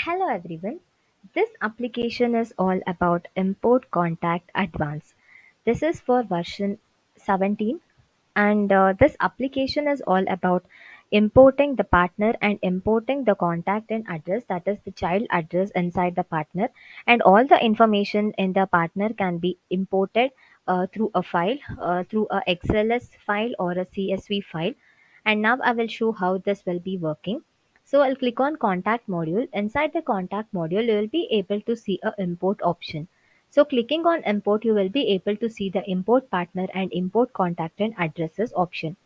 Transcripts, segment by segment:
Hello everyone. This application is all about import contact advance. This is for version 17 and this application is all about importing the partner and importing the contact and address, that is the child address inside the partner, and all the information in the partner can be imported through a file, through a xls file or a csv file. And now I will show how this will be working. So I'll click on contact module. Inside the contact module you will be able to see a import option. So clicking on import, you will be able to see the import partner and import contact and addresses option.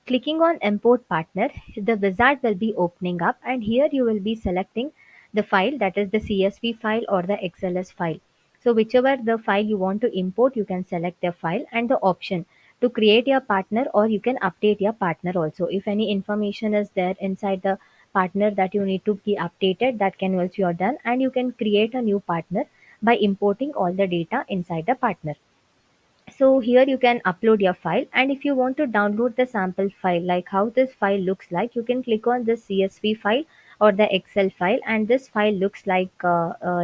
Clicking on import partner, the wizard will be opening up, and here you will be selecting the file, that is the CSV file or the XLS file. So whichever the file you want to import, you can select the file and the option to create your partner, or you can update your partner also. If any information is there inside the partner that you need to be updated, that can also be done, and you can create a new partner by importing all the data inside the partner. So here you can upload your file, and if you want to download the sample file, like how this file looks like, you can click on the CSV file or the Excel file, and this file looks like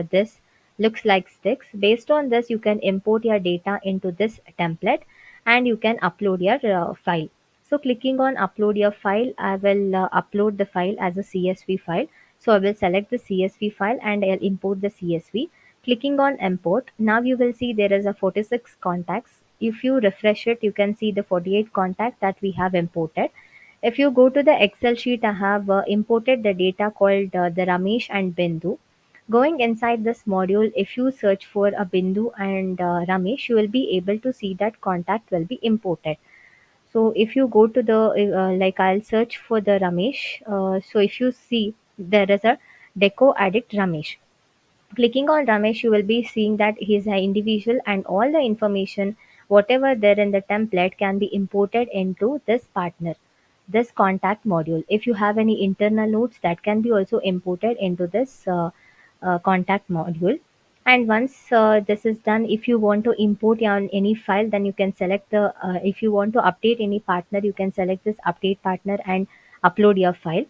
this looks like sticks. Based on this, you can import your data into this template and you can upload your file. So clicking on upload your file, I will upload the file as a CSV file. So I will select the CSV file and I'll import the CSV. Clicking on import, now you will see there is a 46 contacts. If you refresh it, you can see the 48 contact that we have imported. If you go to the Excel sheet, I have imported the data called the Ramesh and Bindu. Going inside this module, if you search for a Bindu and Ramesh, you will be able to see that contact will be imported. So if you go to the like I'll search for the Ramesh. So if you see there is a Deco Addict Ramesh. Clicking on Ramesh, you will be seeing that he is an individual and all the information, whatever there in the template, can be imported into this partner, this contact module. If you have any internal notes, that can be also imported into this contact module. And once this is done, if you want to import on any file, then you can select the, if you want to update any partner, you can select this update partner and upload your file.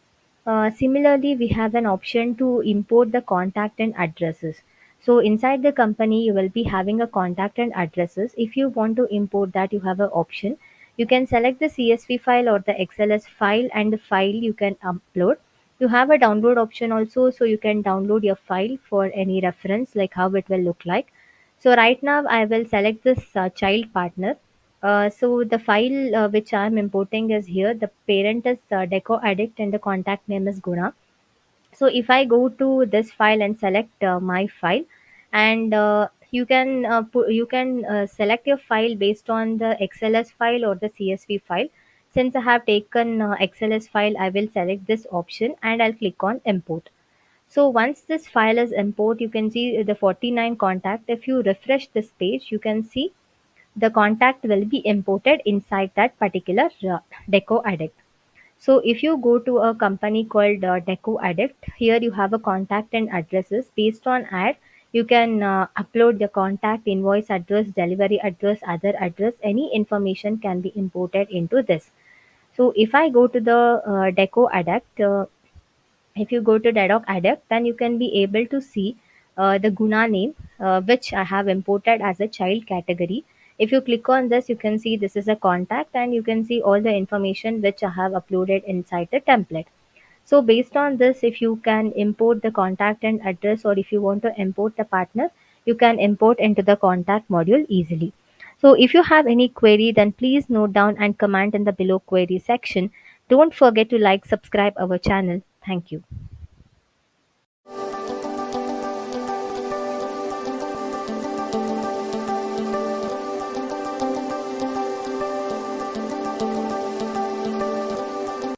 Similarly, we have an option to import the contact and addresses. So inside the company, you will be having a contact and addresses. If you want to import that, you have an option. You can select the CSV file or the XLS file, and the file you can upload. You have a download option also, so you can download your file for any reference, like how it will look like. So right now, I will select this child partner. So the file which I'm importing is here. The parent is Deco Addict and the contact name is Guna. So if I go to this file and select my file, and you can select your file based on the XLS file or the CSV file. Since I have taken XLS file, I will select this option and I'll click on import. So once this file is import, you can see the 49 contact. If you refresh this page, you can see the contact will be imported inside that particular Deco Addict. So if you go to a company called Deco Addict, here you have a contact and addresses. Based on ad, you can upload the contact, invoice address, delivery address, other address. Any information can be imported into this. So if I go to the Deco Addict, if you go to Dedoc Addict, then you can be able to see the Guna name, which I have imported as a child category. If you click on this, you can see this is a contact, and you can see all the information which I have uploaded inside the template. So based on this, if you can import the contact and address, or if you want to import the partner, you can import into the contact module easily. So if you have any query, then please note down and comment in the below query section. Don't forget to like, subscribe our channel. Thank you.